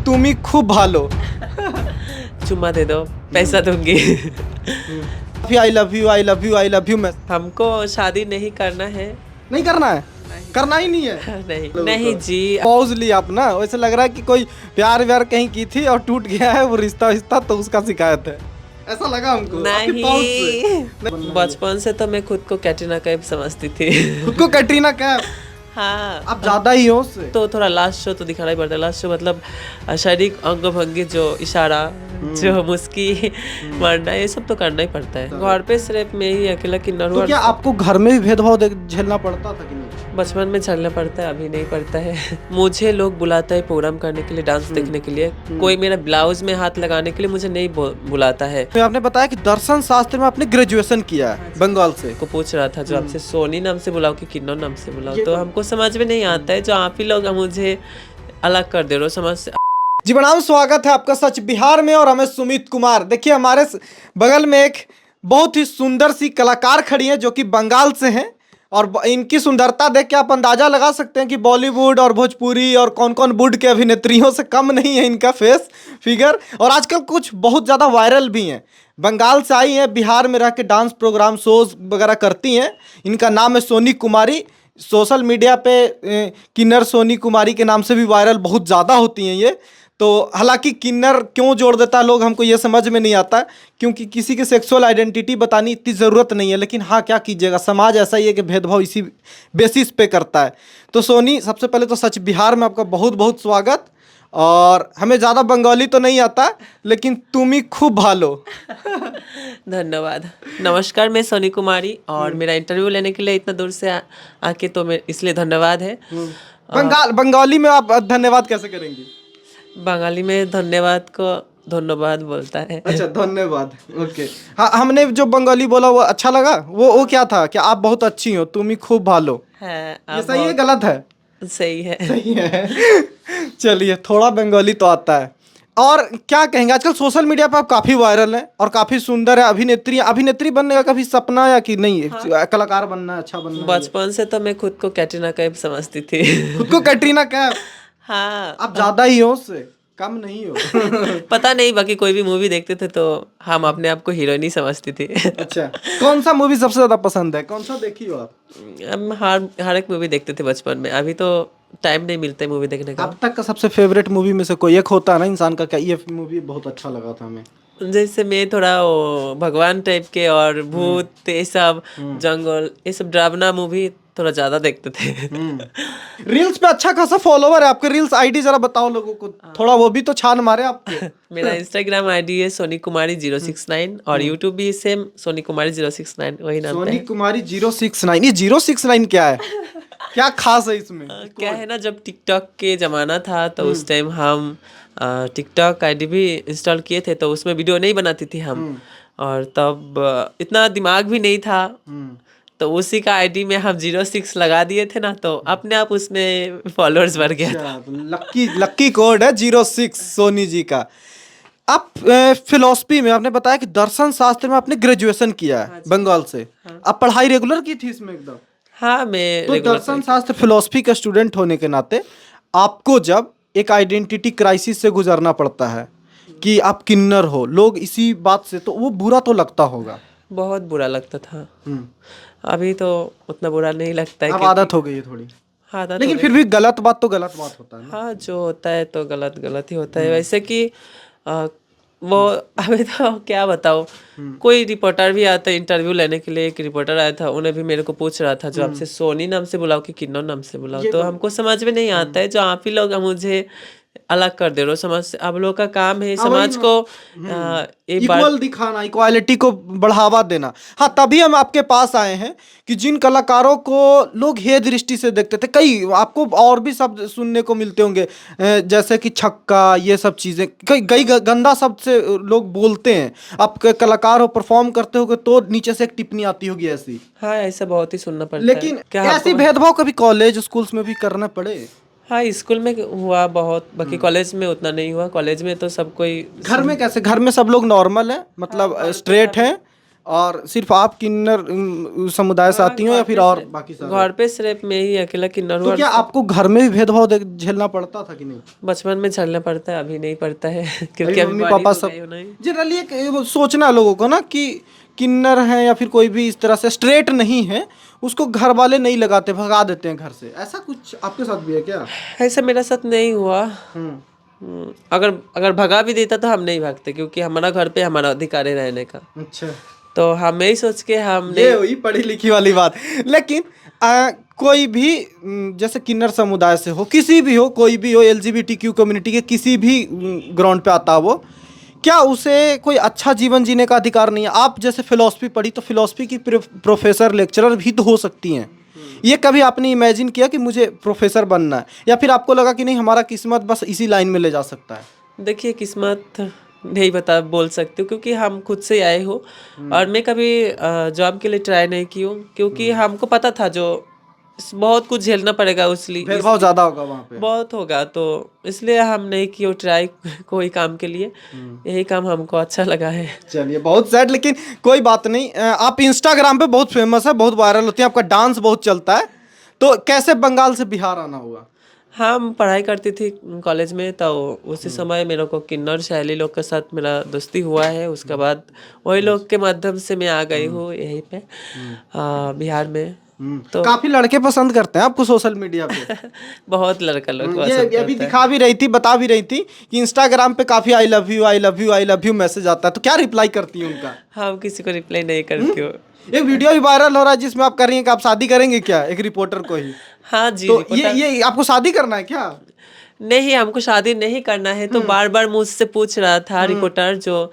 तुम ही खूब भालो। चुम्मा दे दो, पैसा दूंगी। I love you I love you I love you. मैं हमको शादी नहीं करना है। नहीं करना है, करना ही नहीं है। नहीं नहीं जी। पॉज लिया अपना, वैसे लग रहा है कि कोई प्यार व्यार कहीं की थी और टूट गया है वो रिश्ता तो उसका शिकायत है, ऐसा लगा हमको आपके pause से। नहीं, बचपन से तो मैं खुद को कैटरीना कैफ समझती थी। खुद को कैटरीना कैफ? हाँ, आप ज्यादा ही हो उससे। तो थोड़ा लास्ट शो तो दिखाना ही पड़ता है। लास्ट शो मतलब शारीरिक अंग भंगी, जो इशारा, जो मुस्की मारना, ये सब तो करना ही पड़ता है। घर पे सिर्फ मैं ही अकेला किन्नर तो हुआ। क्या आपको घर में भी भेदभाव झेलना पड़ता था कि नहीं? बचपन में झेलना पड़ता है, अभी नहीं पड़ता है। मुझे लोग बुलाता है प्रोग्राम करने के लिए, डांस देखने के लिए। कोई मेरा ब्लाउज में हाथ लगाने के लिए मुझे नहीं बुलाता है। तो आपने बताया कि दर्शन शास्त्र में आपने ग्रेजुएशन किया है बंगाल से। को पूछ रहा था जो आपसे सोनी नाम से बुलाओ कि किन्नर नाम से बुलाओ, तो हमको समझ में नहीं आता है। जो आप ही लोग मुझे अलग कर दे रहे हो समझ से। जी प्रणाम, स्वागत है आपका सच बिहार में और हमें सुमित कुमार। देखिए हमारे बगल में एक बहुत ही सुंदर सी कलाकार खड़ी है जो कि बंगाल से हैं और इनकी सुंदरता देख के आप अंदाजा लगा सकते हैं कि बॉलीवुड और भोजपुरी और कौन कौन वुड के अभिनेत्रियों से कम नहीं है इनका फेस फिगर। और आजकल कुछ बहुत ज़्यादा वायरल भी हैं। बंगाल से आई हैं, बिहार में रह के डांस प्रोग्राम शोज वगैरह करती हैं। इनका नाम है सोनी कुमारी। सोशल मीडिया पे किन्नर सोनी कुमारी के नाम से भी वायरल बहुत ज़्यादा होती हैं ये। तो हालांकि किन्नर क्यों जोड़ देता है लोग, हमको ये समझ में नहीं आता, क्योंकि किसी की सेक्सुअल आइडेंटिटी बतानी इतनी ज़रूरत नहीं है। लेकिन हाँ, क्या कीजिएगा, समाज ऐसा ही है कि भेदभाव इसी बेसिस पे करता है। तो सोनी, सबसे पहले तो सच बिहार में आपका बहुत बहुत स्वागत। और हमें ज़्यादा बंगाली तो नहीं आता, लेकिन तुम ही खूब भालो। धन्यवाद। नमस्कार, मैं सोनी कुमारी और मेरा इंटरव्यू लेने के लिए इतना दूर से आके तो मैं इसलिए धन्यवाद है। बंगाली में आप धन्यवाद कैसे करेंगी? बंगाली में धन्यवाद को धन्यवाद बोलता है। अच्छा, धन्यवाद। ओके। हाँ, हमने जो बंगाली बोला वो अच्छा लगा। वो क्या था कि आप बहुत अच्छी हो, तुम ही खूब भालो है। ये सही है गलत है? सही है। सही है। चलिए, थोड़ा बंगाली तो आता है। और क्या कहेंगे, आजकल सोशल मीडिया पर आप काफी वायरल हैं और काफी सुंदर है। अभिनेत्री बनने का कभी सपना या कि नहीं? हाँ। कलाकार बनना है, अच्छा बनना है। बचपन से तो मैं खुद को कैटरीना कैफ समझती थी। खुद को कैटरीना कैफ? हाँ। आप ज्यादा ही हो उससे, कम नहीं हो। पता नहीं, बाकी कोई भी मूवी देखते थे तो हम अपने आप को हीरोइन ही समझती थी। अच्छा, कौन सा मूवी सबसे ज्यादा पसंद है? कौन सा देखी हो आप? हम हर एक मूवी देखते थे बचपन में। अभी तो टाइम नहीं मिलता है मूवी देखने का। अब तक का सबसे फेवरेट मूवी में से कोई एक होता है ना इंसान का, क्या ये मूवी बहुत अच्छा लगा था हमें? जैसे मैं थोड़ा वो भगवान टाइप के और भूत, ये सब जंगल, ये सब डरावना मूवी थोड़ा ज्यादा देखते थे। रील्स पे अच्छा खासा फॉलोवर है आपके। रील्स आईडी जरा बताओ लोगों को, थोड़ा वो भी तो छान मारे आपको। मेरा इंस्टाग्राम आईडी है सोनी कुमारी 069 और यूट्यूब भी सेम सोनी कुमारी 069, वही नाम सोनी कुमारी 069। ये 069 क्या है? क्या खास है इसमें? क्या है ना, जब टिकटॉक के जमाना था तो उस टाइम हम टिकटॉक आईडी भी इंस्टॉल किए थे, तो उसमें वीडियो नहीं बनाती थी हम। और तब इतना दिमाग भी नहीं था, तो उसी का आईडी में हम 06 लगा दिए थे ना, तो अपने आप उसमें फॉलोअर्स बढ़ गया था। लक्की कोड है 06 सोनी जी का। आप फिलोसफी में, आपने बताया कि दर्शन शास्त्र में आपने ग्रेजुएशन किया है बंगाल से। आप पढ़ाई रेगुलर की थी इसमें एकदम? हाँ, मैं तो दर्शन शास्त्र फिलोसफी का स्टूडेंट होने के नाते आपको जब एक आइडेंटिटी क्राइसिस से गुजरना पड़ता है कि आप किन्नर हो, लोग इसी बात से, तो वो बुरा तो लगता होगा। बहुत बुरा लगता था। अभी तो उतना बुरा नहीं लगता है। अब आदत हो गई है थोड़ी। हाँ, लेकिन फिर भी गलत बात तो गलत बात होता है ना? हाँ, जो होता है तो गलत गलत ही होता है। वैसे कि वो अभी तो क्या बताओ, कोई रिपोर्टर भी आता है इंटरव्यू लेने के लिए। एक रिपोर्टर आया था, उन्हें भी मेरे को पूछ रहा था जो आपसे सोनी नाम से बुलाओ कि किन्नर नाम से बुलाओ, तो हमको समझ में नहीं आता है। जो आप ही लोग मुझे अलग कर दे रहे हो समाज से। आप लोग का काम है समाज को इक्वल दिखाना, इक्वालिटी को बढ़ावा देना। हाँ, तभी हम आपके पास आए हैं कि जिन कलाकारों को लोग हे दृष्टि से देखते थे, कई आपको और भी शब्द सुनने को मिलते होंगे, जैसे कि छक्का, ये सब चीज़ें, कई गंदा शब्द से लोग बोलते हैं। आप कलाकार हो, परफॉर्म करते हो तो नीचे से एक टिप्पणी आती होगी ऐसी। हाँ, ऐसा बहुत ही सुनना पड़ता है। लेकिन ऐसी भेदभाव कभी कॉलेज स्कूल्स में भी करना पड़े? हाँ, स्कूल में हुआ बहुत, बाकी कॉलेज में उतना नहीं हुआ। कॉलेज में तो सब कोई। घर में कैसे? घर में सब लोग नॉर्मल है, मतलब स्ट्रेट हैं, और सिर्फ आप किन्नर समुदाय से आती हो या फिर और बाकी सारे? घर पे सिर्फ मैं ही अकेला किन्नर हूँ। तो क्या आपको घर में भी भेदभाव झेलना पड़ता था कि नहीं? बचपन में झेलना पड़ता है, अभी नहीं पड़ता है क्योंकि अभी अभी मम्मी बड़ी पापा हो सब गई हूँ नहीं। जनरली एक वो सोचना लोगों को ना कि किन्नर है या फिर कोई भी इस तरह से स्ट्रेट नहीं है, उसको घर वाले नहीं लगाते, भगा देते हैं घर से। ऐसा कुछ आपके साथ भी है क्या? ऐसा मेरा साथ नहीं हुआ। हम्म। अगर अगर भगा भी देता तो हम नहीं भागते, क्योंकि हमारा घर पे हमारा अधिकार है रहने का। अच्छा, तो हम यही सोच के हम ये हुई पढ़ी लिखी वाली बात। लेकिन कोई भी जैसे किन्नर समुदाय से हो, किसी भी हो, कोई भी हो, LGBTQ कम्युनिटी के किसी भी ग्राउंड पे आता हो, क्या उसे कोई अच्छा जीवन जीने का अधिकार नहीं है? आप जैसे फिलॉसफी पढ़ी, तो फिलॉसफी की प्रोफेसर लेक्चरर भी तो हो सकती हैं। ये कभी आपने इमेजिन किया कि मुझे प्रोफेसर बनना है, या फिर आपको लगा कि नहीं हमारा किस्मत बस इसी लाइन में ले जा सकता है? देखिए, किस्मत नहीं बता बोल सकती हूँ, क्योंकि हम खुद से आए हो और मैं कभी जॉब के लिए ट्राई नहीं की हूँ, क्योंकि हमको पता था जो बहुत कुछ झेलना पड़ेगा उसलिए भेदभाव ज़्यादा होगा वहाँ पे। बहुत होगा, तो इसलिए हम नहीं किए ट्राई कोई काम के लिए। यही काम हमको अच्छा लगा है। चलिए, बहुत सैड, लेकिन कोई बात नहीं। आप इंस्टाग्राम पे बहुत फेमस है, बहुत वायरल होती हैं, आपका डांस बहुत चलता है, तो कैसे बंगाल से बिहार आना हुआ? हम पढ़ाई करती थी कॉलेज में, तो उसी समय मेरे को किन्नर शैली लोग के साथ मेरा दोस्ती हुआ है। उसके बाद वही लोग के माध्यम से मैं आ गई हूँ यहीं पे बिहार में। तो काफी लड़के पसंद करते हैं आपको सोशल मीडिया पे। बहुत लड़का लोग पसंद ये अभी दिखा भी रही थी, बता भी रही थी कि इंस्टाग्राम पे काफी I love you I love you I love you message आता है, तो क्या रिप्लाई करती है उनका? हम किसी को रिप्लाई नहीं करती हूँ। एक वीडियो भी वायरल हो रहा है जिसमें आप कर रही हैं कि आप शादी करेंगे क्या, एक रिपोर्टर को ही। हाँ जी, तो ये आपको शादी करना है क्या? नहीं, हमको शादी नहीं करना है। तो बार बार मुझसे पूछ रहा था रिपोर्टर जो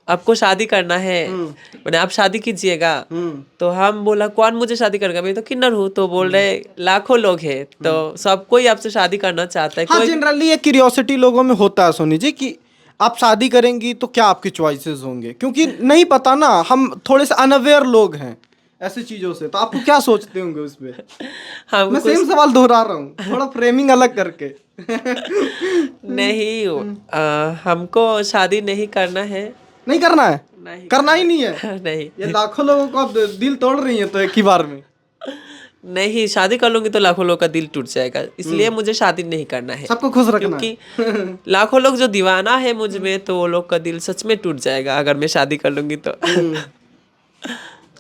आपको शादी करना है, मैंने आप शादी कीजिएगा। तो हम बोला कौन मुझे शादी करेगा, मैं तो किन्नर हूँ। तो बोल रहे लाखों लोग हैं, तो सब कोई आपसे शादी करना चाहता है। हाँ, जनरली ये क्यूरियोसिटी लोगों में होता है सोनी जी कि आप शादी करेंगी तो क्या आपकी चॉइसेस होंगे, क्योंकि नहीं पता ना, हम थोड़े से अनअवेयर लोग हैं ऐसी चीजों से। तो आपको क्या सोचते होंगे उस पे? मैं सेम सवाल दोहरा रहा हूँ, थोड़ा फ्रेमिंग अलग करके। नहीं, हमको शादी नहीं करना है। नहीं करना है? नहीं करना ही नहीं है? नहीं, ये लाखों लोगों को आप दिल तोड़ रही हैं तो एक ही बार में। नहीं, शादी कर लूंगी तो लाखों लोग का दिल टूट जाएगा, इसलिए मुझे शादी नहीं करना है। सबको खुश रखना है। क्योंकि लाखों लोग जो दीवाना है मुझ में, तो वो लोग का दिल सच में टूट जाएगा अगर मैं शादी कर लूंगी तो।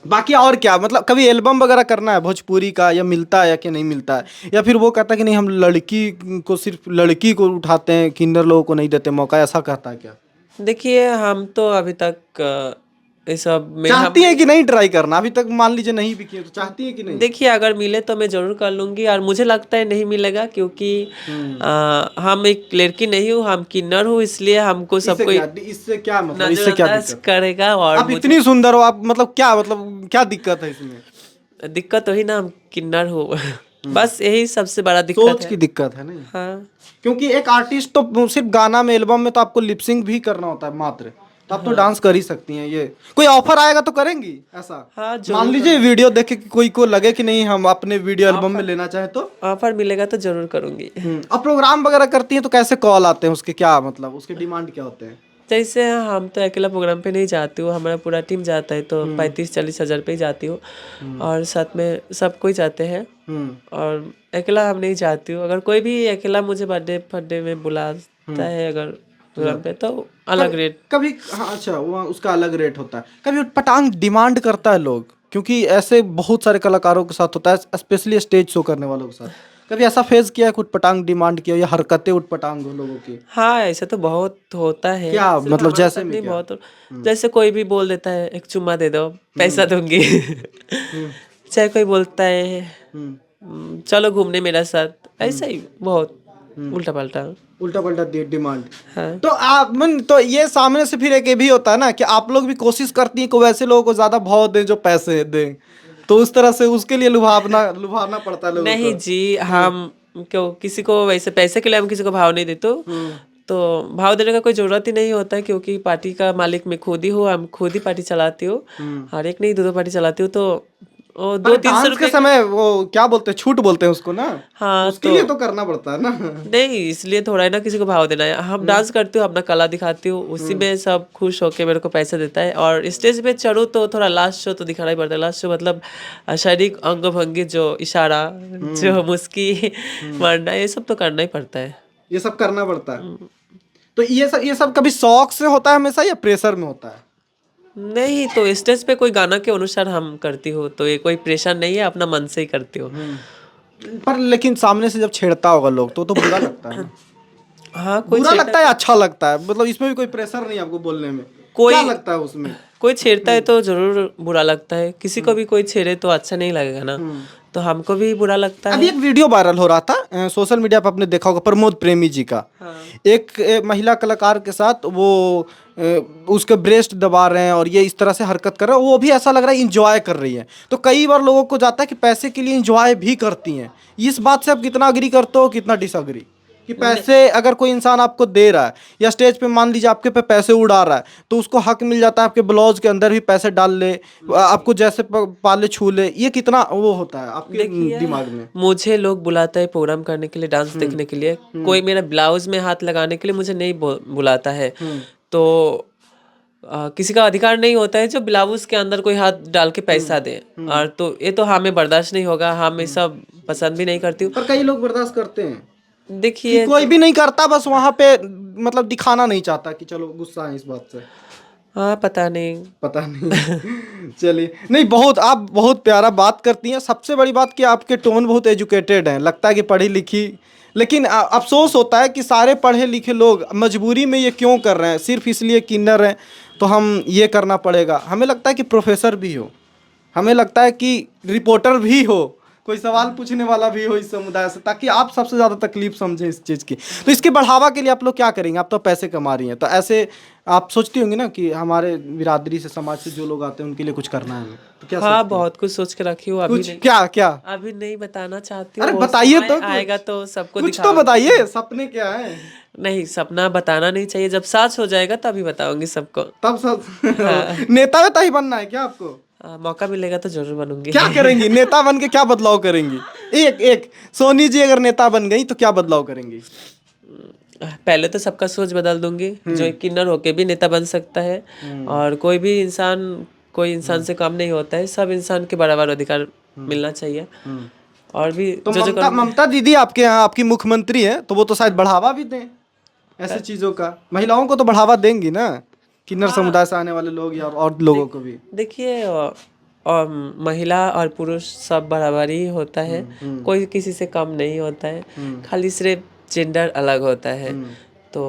बाकी और क्या, मतलब कभी एल्बम वगैरह करना है भोजपुरी का, या मिलता है या कि नहीं मिलता है, या फिर वो कहता है कि नहीं हम लड़की को सिर्फ लड़की को उठाते हैं, किन्नर लोगों को नहीं देते मौका, ऐसा कहता है क्या? देखिए, हम तो अभी तक ये सब में चाहती है कि नहीं ट्राई करना? अभी तक मान लीजिए नहीं भी किए तो चाहती है कि नहीं? देखिए, अगर मिले तो मैं जरूर कर लूंगी, और मुझे लगता है नहीं मिलेगा, क्योंकि हम एक लड़की नहीं हूँ, हम किन्नर हूँ, इसलिए हमको सब कोई इससे क्या मतलब, इससे क्या नजरअंदाज करेगा। और आप इतनी सुंदर हो, आप मतलब क्या दिक्कत है इसमें? दिक्कत वही ना, हम किन्नर हो बस यही सबसे बड़ा दिक्कत सोच है। की दिक्कत है नहीं? हाँ, क्योंकि एक आर्टिस्ट तो सिर्फ गाना में, एल्बम में तो आपको लिपसिंग भी करना होता है मात्र, तो आप तो डांस कर ही सकती हैं। ये कोई ऑफर आएगा तो करेंगी ऐसा? हाँ, मान लीजिए वीडियो देखे कि कोई को लगे कि नहीं हम अपने वीडियो एल्बम में लेना चाहे तो? ऑफर मिलेगा तो जरूर करूंगी। अब प्रोग्राम वगैरह करती हैं तो कैसे कॉल आते हैं उसके, क्या मतलब उसके डिमांड क्या होते हैं? जैसे हम तो अकेला प्रोग्राम पे नहीं जाती हूँ, हमारा पूरा टीम जाता है, तो 35-40 हज़ार पे ही जाती हूँ, और साथ में सब कोई जाते हैं। और अकेला हम नहीं जाती हूँ। अगर कोई भी अकेला मुझे बर्थडे में बुलाता है अगर प्रोग्राम पे, तो अलग रेट। कभी हाँ, अच्छा, वहाँ उसका अलग रेट होता है। कभी पटांग डिमांड करता है लोग, क्योंकि ऐसे बहुत सारे कलाकारों के साथ होता है, स्पेशली स्टेज शो करने वालों के साथ। कभी ऐसा फेस किया है कुछ पटांग डिमांड किया, या हरकतें उठपटांग हो लोगों की? हाँ, ऐसा तो बहुत होता है। क्या सिर्फ मतलब, हमारे जैसे साथ में नहीं, क्या? बहुत जैसे कोई भी बोल देता है एक चुम्मा दे दो, पैसा दूंगी। चाहे कोई बोलता है चलो घूमने मेरा साथ, ऐसा ही बहुत उल्टा पल्टा डिमांड। हाँ। तो तो ये सामने से फिर एक ये भी होता है ना कि आप लोग भी कोशिश करती हैं कि वैसे लोगों को ज्यादा भाव दें जो पैसे दें, तो उस तरह से उसके लिए लुभाना पड़ता है लोगों नहीं को। जी, हम क्यों किसी को वैसे पैसे के लिए हम किसी को भाव नहीं देते। तो भाव देने का कोई जरूरत ही नहीं होता है, क्योंकि पार्टी का मालिक मैं खुद ही हूँ, हम खुद ही पार्टी चलाती हूँ, और एक नहीं दो पार्टी चलाती हूँ। तो वो पर 200-300 डांस के रुपए समय वो क्या बोलते हैं, छूट बोलते हैं उसको ना। हाँ उसके तो लिए तो करना पड़ता है ना। नहीं, इसलिए थोड़ा है ना किसी को भाव देना है। हम डांस करती हूँ, अपना कला दिखाती हूँ, उसी में सब खुश होके मेरे को पैसे देता है। और स्टेज पे चढ़ूँ तो थोड़ा लास्ट शो तो दिखाना ही पड़ता है। लास्ट शो मतलब शारीरिक अंग भंगी, जो इशारा, जो मुस्की मारना, ये सब तो करना ही पड़ता है। ये सब करना पड़ता है। तो ये सब कभी शौक से होता है हमेशा या प्रेशर में होता है? नहीं तो स्टेज पे कोई गाना के अनुसार हम करती हूँ, तो ये कोई प्रेशर नहीं है, अपना मन से ही करती हूँ। पर लेकिन सामने से जब छेड़ता होगा लोग तो बुरा लगता है ना। हाँ, कोई बुरा छेड़ता लगता है या अच्छा लगता है? मतलब इसमें भी कोई प्रेशर नहीं है आपको बोलने में? क्या कोई लगता है उसमें? कोई छेड़ता है तो जरूर बुरा लगता है। किसी को भी कोई छेड़े तो अच्छा नहीं लगेगा ना, तो हमको भी बुरा लगता अभी है। एक वीडियो वायरल हो रहा था सोशल मीडिया पर, आपने देखा होगा, प्रमोद प्रेमी जी का। हाँ। एक महिला कलाकार के साथ वो उसके ब्रेस्ट दबा रहे हैं और ये इस तरह से हरकत कर रहे हैं, वो भी ऐसा लग रहा है इंजॉय कर रही है। तो कई बार लोगों को जाता है कि पैसे के लिए इंजॉय भी करती हैं। इस बात से आप कितना अग्री करते हो, कितना डिसअग्री? कि पैसे अगर कोई इंसान आपको दे रहा है या स्टेज पे मान लीजिए आपके पे पैसे उड़ा रहा है, तो उसको हक मिल जाता है आपके ब्लाउज के अंदर भी पैसे डाल ले, आपको जैसे पाले छू ले, ये कितना वो होता है आपके देखिए, दिमाग में? मुझे लोग बुलाता है प्रोग्राम करने के लिए, डांस देखने के लिए। कोई मेरा ब्लाउज में हाथ लगाने के लिए मुझे नहीं बुलाता है। तो किसी का अधिकार नहीं होता है जो ब्लाउज के अंदर कोई हाथ डाल के पैसा दे। और तो ये तो हमें बर्दाश्त नहीं होगा, हम ये सब पसंद भी नहीं करती हूँ। पर कई लोग बर्दाश्त करते हैं कि देखिए, कोई भी नहीं करता, बस वहां पे मतलब दिखाना नहीं चाहता कि चलो गुस्सा है इस बात से। हाँ पता नहीं। पता नहीं। चलिए, नहीं बहुत आप बहुत प्यारा बात करती हैं। सबसे बड़ी बात कि आपके टोन बहुत एजुकेटेड हैं, लगता है कि पढ़ी लिखी। लेकिन अफसोस होता है कि सारे पढ़े लिखे लोग मजबूरी में ये क्यों कर रहे हैं, सिर्फ इसलिए किन्नर हैं तो हम ये करना पड़ेगा। हमें लगता है कि प्रोफेसर भी हो, हमें लगता है कि रिपोर्टर भी हो, कोई सवाल पूछने वाला भी हो इस समुदाय से, ताकि आप सबसे ज़्यादा तकलीफ समझें इस चीज़ की। तो इसके बढ़ावा के लिए आप लोग क्या करेंगे? आप तो पैसे कमा रही हैं, तो ऐसे आप सोचती होंगी ना कि हमारे बिरादरी से, समाज से जो लोग आते हैं उनके लिए कुछ करना है हमें, तो क्या हाँ, सोचती हैं? बहुत कुछ सोच के रखी हूँ, अभी कुछ नहीं, क्या क्या? अभी नहीं बताना चाहती हूँ। अरे वो बताइए समय तो आएगा कुछ। तो सबको कुछ तो दिखाऊंगी। बताइए, सपने क्या है? नहीं, सपना बताना नहीं चाहिए, जब साच हो जाएगा तभी बताऊंगी सबको। तब सब नेता वेता ही बनना है क्या आपको? मौका मिलेगा तो जरूर बनूंगी। क्या करेंगी नेता बन के? क्या बदलाव करेंगी? एक एक सोनी जी अगर नेता बन गई तो क्या बदलाव करेंगी? पहले तो सबका सोच बदल दूंगी। जो एक किन्नर होके भी नेता बन सकता है, और कोई इंसान से कम नहीं होता है, सब इंसान के बराबर अधिकार मिलना चाहिए। और भी तो जो ममता ममता दीदी आपके यहाँ आपकी मुख्यमंत्री है, तो वो तो शायद बढ़ावा भी दें ऐसे चीजों का। महिलाओं को तो बढ़ावा देंगी ना, किन्नर समुदाय से आने वाले लोग या और लोगों को भी। देखिए, और महिला और पुरुष सब बराबर ही होता है, कोई किसी से कम नहीं होता है, खाली सिर्फ जेंडर अलग होता है। तो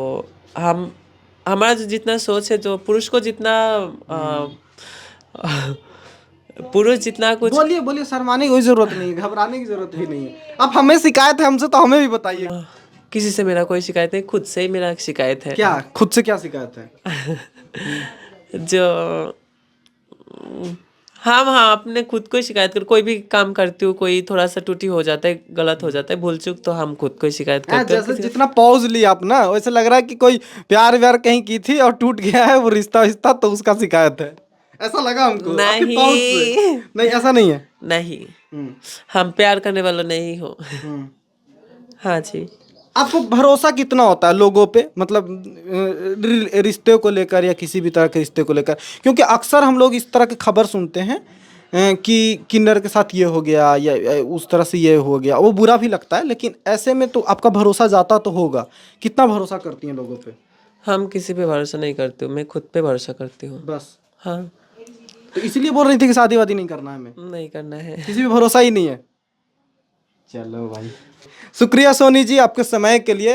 हमारा जो जितना सोच है, जो पुरुष को जितना पुरुष जितना कुछ, बोलिए बोलिए, शर्माने की कोई जरूरत नहीं है, घबराने की जरूरत भी नहीं है। अब हमें शिकायत है हमसे तो हमें भी बताइए। किसी से मेरा कोई शिकायत नहीं, खुद से ही मेरा शिकायत है। क्या खुद से क्या शिकायत है? जो हाँ, अपने खुद को ही शिकायत कर, कोई भी काम करती हूँ, कोई थोड़ा सा टूटी हो जाता है, गलत हो जाता है, भूल चूक, तो हम खुद को ही शिकायत करते हैं। जैसे जितना पॉज लिया आप ना, वैसे लग रहा है कि कोई प्यार व्यार कहीं की थी और टूट गया है वो रिश्ता तो उसका शिकायत है, ऐसा लगा हमको आपके pause से। नहीं, ऐसा नहीं है। नहीं, हम प्यार करने वाले नहीं हो। हाँ जी। आपको भरोसा कितना होता है लोगों पे, मतलब रिश्ते को लेकर या किसी भी तरह के रिश्ते को लेकर? क्योंकि अक्सर हम लोग इस तरह की खबर सुनते हैं कि किन्नर के साथ ये हो गया या उस तरह से ये हो गया, वो बुरा भी लगता है। लेकिन ऐसे में तो आपका भरोसा जाता तो होगा। कितना भरोसा करती हैं लोगों पे? हम किसी पे भरोसा नहीं करते हूँ, मैं खुद पे भरोसा करती हूँ बस। हाँ, तो इसलिए बोल रही थी कि शादी वादी नहीं करना है हमें, नहीं करना है। किसी पे भरोसा ही नहीं है। चलो भाई, शुक्रिया सोनी जी आपके समय के लिए।